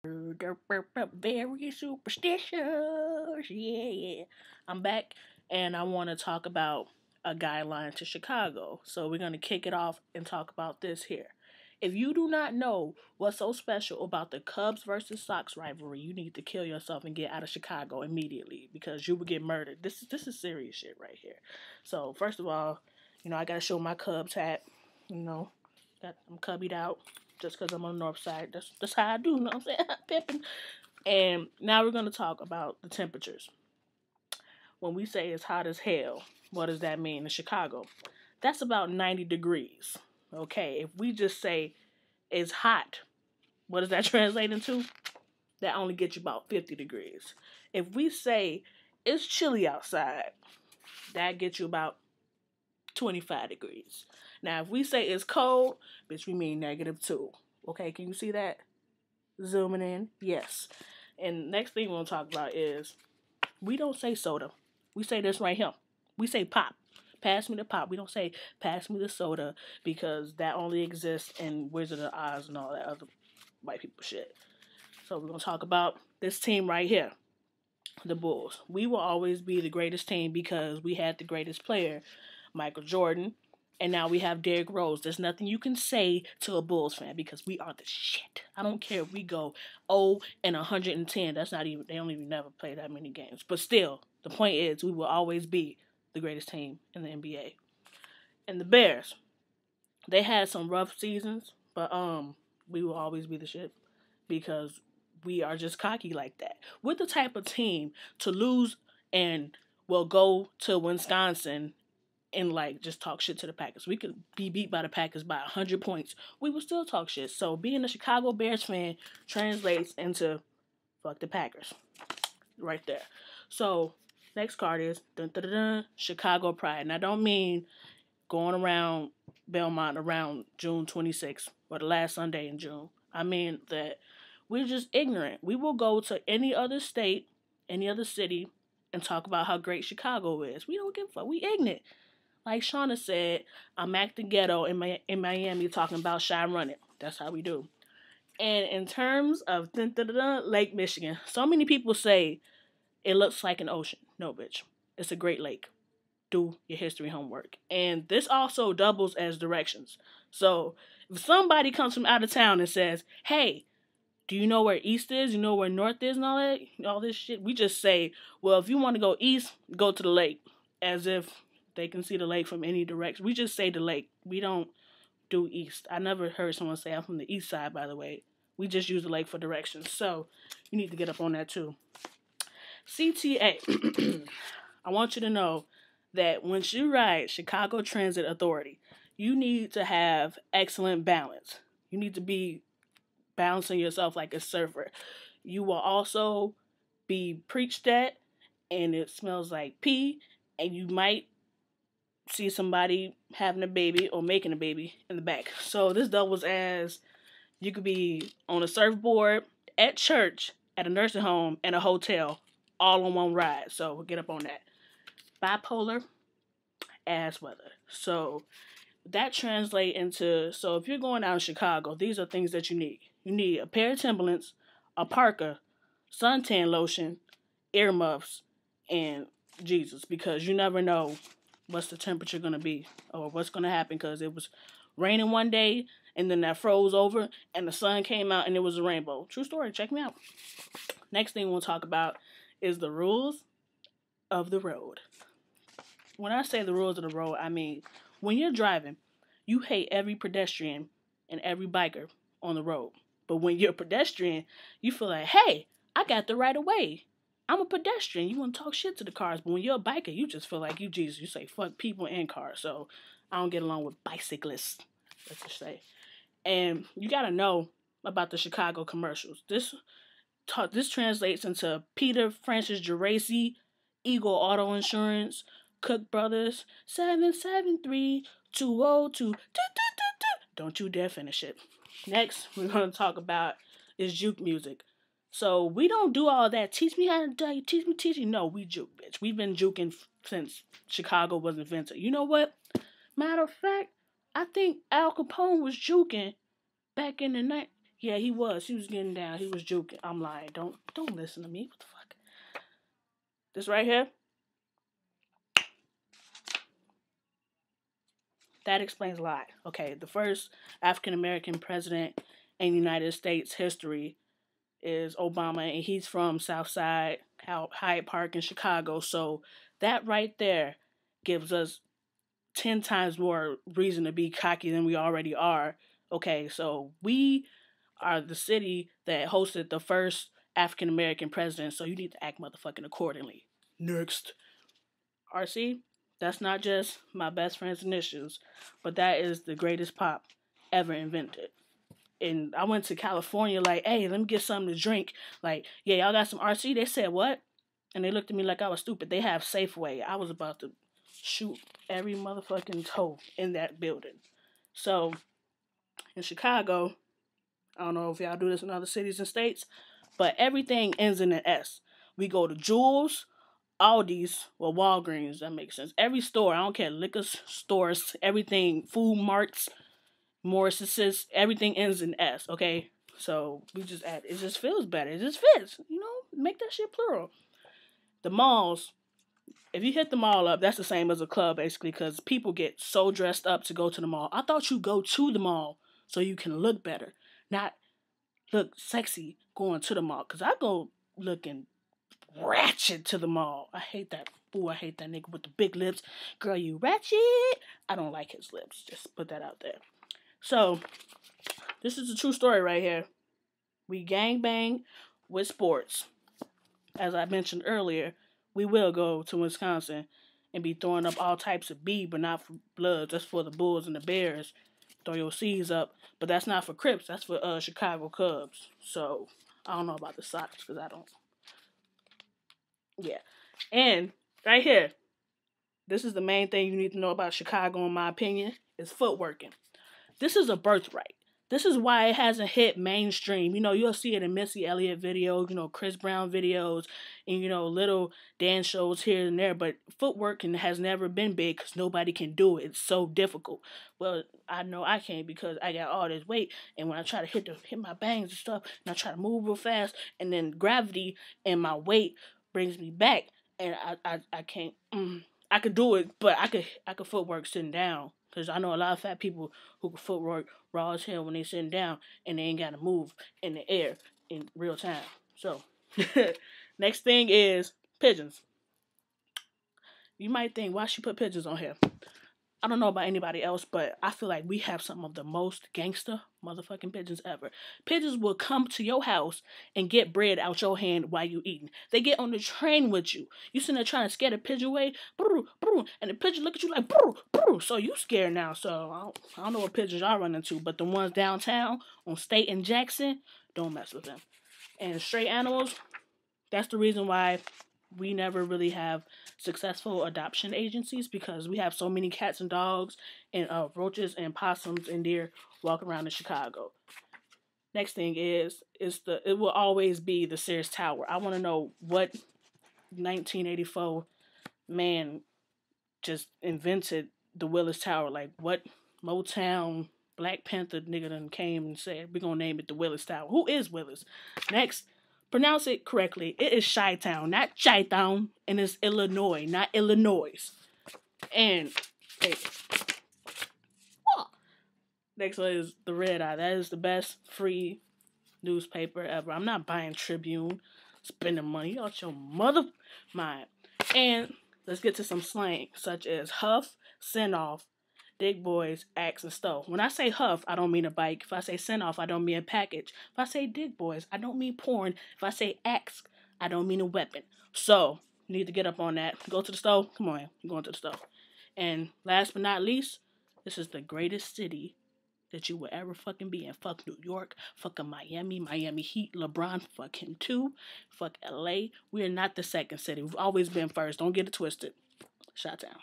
Very superstitious. Yeah. I'm back and I want to talk about a guideline to Chicago. So we're going to kick it off and talk about this here. If you do not know what's so special about the Cubs versus Sox rivalry, you need to kill yourself and get out of Chicago immediately because you will get murdered. This is serious shit right here. So first of all, I gotta show my Cubs hat. You know, I'm cubbied out just because I'm on the north side. That's how I do, you know what I'm saying? Pimping. And now we're going to talk about the temperatures. When we say it's hot as hell, what does that mean in Chicago? That's about 90 degrees. Okay, if we just say it's hot, what does that translate into? That only gets you about 50 degrees. If we say it's chilly outside, that gets you about 25 degrees. Now, if we say it's cold, bitch, we mean -2. Okay, can you see that? Zooming in. Yes. And next thing we're going to talk about is we don't say soda. We say this right here. We say pop. Pass me the pop. We don't say pass me the soda because that only exists in Wizard of Oz and all that other white people shit. So we're going to talk about this team right here, the Bulls. We will always be the greatest team because we had the greatest player, Michael Jordan, and now we have Derrick Rose. There's nothing you can say to a Bulls fan because we are the shit. I don't care if we go 0 and 110. That's not even, they don't even never play that many games. But still, the point is we will always be the greatest team in the NBA. And the Bears, they had some rough seasons, but we will always be the shit because we are just cocky like that. We're the type of team to lose and will go to Wisconsin and just talk shit to the Packers. We could be beat by the Packers by 100 points. We would still talk shit. So being a Chicago Bears fan translates into fuck the Packers. Right there. So next card is Chicago Pride. And I don't mean going around Belmont around June 26th or the last Sunday in June. I mean that we're just ignorant. We will go to any other state, any other city, and talk about how great Chicago is. We don't give a fuck. We ignorant. Like Shauna said, I'm acting ghetto in Miami talking about shy running. That's how we do. And in terms of Lake Michigan, so many people say it looks like an ocean. No, bitch. It's a Great Lake. Do your history homework. And this also doubles as directions. So if somebody comes from out of town and says, hey, do you know where east is? You know where north is and all that? All this shit. We just say, well, if you want to go east, go to the lake. As if they can see the lake from any direction. We just say the lake. We don't do east. I never heard someone say I'm from the east side, by the way. We just use the lake for directions. So you need to get up on that too. CTA. I want you to know that once you ride Chicago Transit Authority, you need to have excellent balance. You need to be balancing yourself like a surfer. You will also be preached at, and it smells like pee, and you might see somebody having a baby or making a baby in the back. So this doubles as you could be on a surfboard, at church, at a nursing home, and a hotel, all on one ride. So we'll get up on that. Bipolar ass weather. So that translates into, so if you're going out in Chicago, these are things that you need. You need a pair of Timberlands, a parka, suntan lotion, earmuffs, and Jesus, because you never know what's the temperature going to be or what's going to happen, because it was raining one day and then that froze over and the sun came out and it was a rainbow. True story. Check me out. Next thing we'll talk about is the rules of the road. When I say the rules of the road, I mean when you're driving, you hate every pedestrian and every biker on the road. But when you're a pedestrian, you feel like, hey, I got the right of way. I'm a pedestrian. You want to talk shit to the cars. But when you're a biker, you just feel like you Jesus. You say fuck people and cars. So I don't get along with bicyclists, let's just say. And you got to know about the Chicago commercials. This translates into Peter Francis Geraci, Eagle Auto Insurance, Cook Brothers, 773 202. Don't you dare finish it. Next, we're going to talk about is juke music. So we don't do all that. Teach me how to do. Teach you. No, we juke, bitch. We've been juking since Chicago was invented. You know what? Matter of fact, I think Al Capone was juking back in the night. Yeah, he was. He was getting down. He was juking. I'm lying. Don't listen to me. What the fuck? This right here. That explains a lot. Okay, the first African American president in United States history is Obama, and he's from Southside Hyde Park in Chicago. So that right there gives us 10 times more reason to be cocky than we already are. Okay, so we are the city that hosted the first African American president, so you need to act motherfucking accordingly. Next. RC, that's not just my best friend's initials, but that is the greatest pop ever invented. And I went to California like, hey, let me get something to drink. Like, yeah, y'all got some RC? They said, what? And they looked at me like I was stupid. They have Safeway. I was about to shoot every motherfucking toe in that building. So, in Chicago, I don't know if y'all do this in other cities and states, but everything ends in an S. We go to Jewel's, Aldi's, well, Walgreens, that makes sense. Every store, I don't care, liquor stores, everything, food marts, Morris's, everything ends in S, okay? So we just add, it just feels better. It just fits, you know? Make that shit plural. The malls, if you hit the mall up, that's the same as a club, basically, because people get so dressed up to go to the mall. I thought you go to the mall so you can look better, not look sexy going to the mall. Because I go looking ratchet to the mall. I hate that. Ooh, I hate that nigga with the big lips. Girl, you ratchet. I don't like his lips. Just put that out there. So, this is a true story right here. We gangbang with sports. As I mentioned earlier, we will go to Wisconsin and be throwing up all types of B, but not for Bloods. That's for the Bulls and the Bears. Throw your C's up. But that's not for Crips. That's for Chicago Cubs. So, I don't know about the Sox because I don't. Yeah. And right here, this is the main thing you need to know about Chicago, in my opinion, is footworking. This is a birthright. This is why it hasn't hit mainstream. You know, you'll see it in Missy Elliott videos, you know, Chris Brown videos, and, you know, little dance shows here and there. But footworking has never been big because nobody can do it. It's so difficult. Well, I know I can't because I got all this weight. And when I try to hit my bangs and stuff, and I try to move real fast, and then gravity and my weight brings me back, and I can't. I could do it, but I could footwork sitting down. Because I know a lot of fat people who can footwork raw as hell when they sitting down and they ain't got to move in the air in real time. So, next thing is pigeons. You might think, why she put pigeons on here? I don't know about anybody else, but I feel like we have some of the most gangster motherfucking pigeons ever. Pigeons will come to your house and get bread out your hand while you eating. They get on the train with you. You sitting there trying to scare the pigeon away, and the pigeon look at you like, so you scared now. So I don't know what pigeons y'all run into, but the ones downtown on State and Jackson, don't mess with them. And stray animals, that's the reason why we never really have successful adoption agencies, because we have so many cats and dogs and roaches and possums and deer walking around in Chicago. Next thing is it will always be the Sears Tower. I want to know what 1984 man just invented the Willis Tower. Like, what Motown Black Panther nigga done came and said, we're going to name it the Willis Tower. Who is Willis? Next. Pronounce it correctly. It is Chi-Town, not Chi-Town, and it's Illinois, not Illinois. And hey, next one is the Red Eye. That is the best free newspaper ever. I'm not buying Tribune, spending money out your mother mind. And let's get to some slang, such as huff, send off, dick boys, axe, and stove. When I say huff, I don't mean a bike. If I say send off, I don't mean a package. If I say dick boys, I don't mean porn. If I say axe, I don't mean a weapon. So, you need to get up on that. Go to the stove. Come on, you're going to the stove. And last but not least, this is the greatest city that you will ever fucking be in. Fuck New York. Fucking Miami Heat. LeBron, fuck him too. Fuck LA. We are not the second city. We've always been first. Don't get it twisted. Shot down.